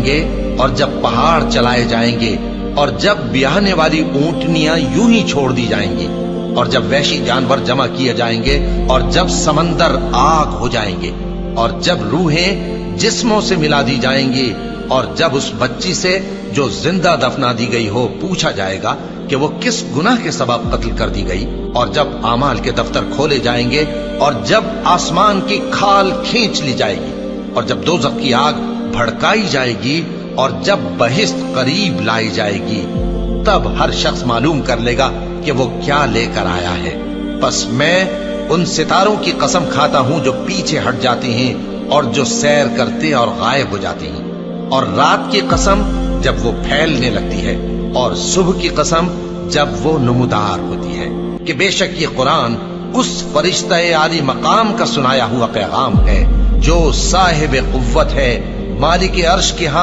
گے اور جب پہاڑ چلائے جائیں گے اور جب بیاہنے والی اونٹنیاں یوں ہی چھوڑ دی جائیں گی اور جب وحشی جانور جمع کیے جائیں گے اور جب سمندر آگ ہو جائیں گے اور جب روحیں جسموں سے ملا دی جائیں گی اور جب اس بچی سے جو زندہ دفنا دی گئی ہو پوچھا جائے گا کہ وہ کس گناہ کے سبب قتل کر دی گئی اور جب اعمال کے دفتر کھولے جائیں گے اور جب آسمان کی کھال کھینچ لی جائے گی اور جب دوزخ کی آگ بھڑکائی جائے گی اور جب بہشت قریب لائی جائے گی تب ہر شخص معلوم کر لے گا کہ وہ کیا لے کر آیا ہے۔ پس میں ان ستاروں کی قسم کھاتا ہوں جو پیچھے ہٹ جاتی ہیں اور جو سیر کرتے اور غائب ہو جاتی ہیں، اور رات کی قسم جب وہ پھیلنے لگتی ہے، اور صبح کی قسم جب وہ نمودار ہوتی ہے، کہ بے شک یہ قرآن اس فرشتہ عالی مقام کا سنایا ہوا پیغام ہے جو صاحب قوت ہے، مالک عرش کے ہاں